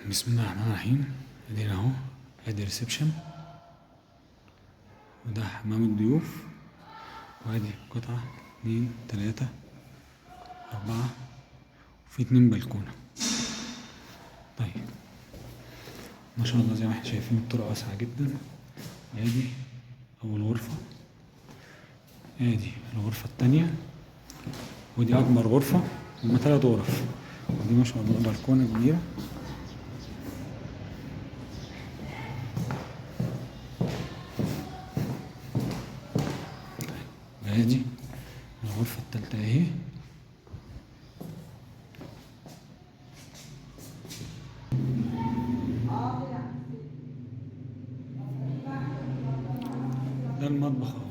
بسم الله الرحمن الرحيم. ادينا اهو، ادي ريسبشن، وده حمام الضيوف، وادي قطعة 2 3 4 وفي 2 بلكونة. طيب ما شاء الله زي ما احنا شايفين الطرق واسعة جدا. ادي اول غرفة، ادي الغرفة التانية، ودي اكبر غرفة، هما 3 غرف، ودي ما شاء الله بلكونة كبيرة. ادي الغرفة التالتة اهي، ده المطبخ اهو.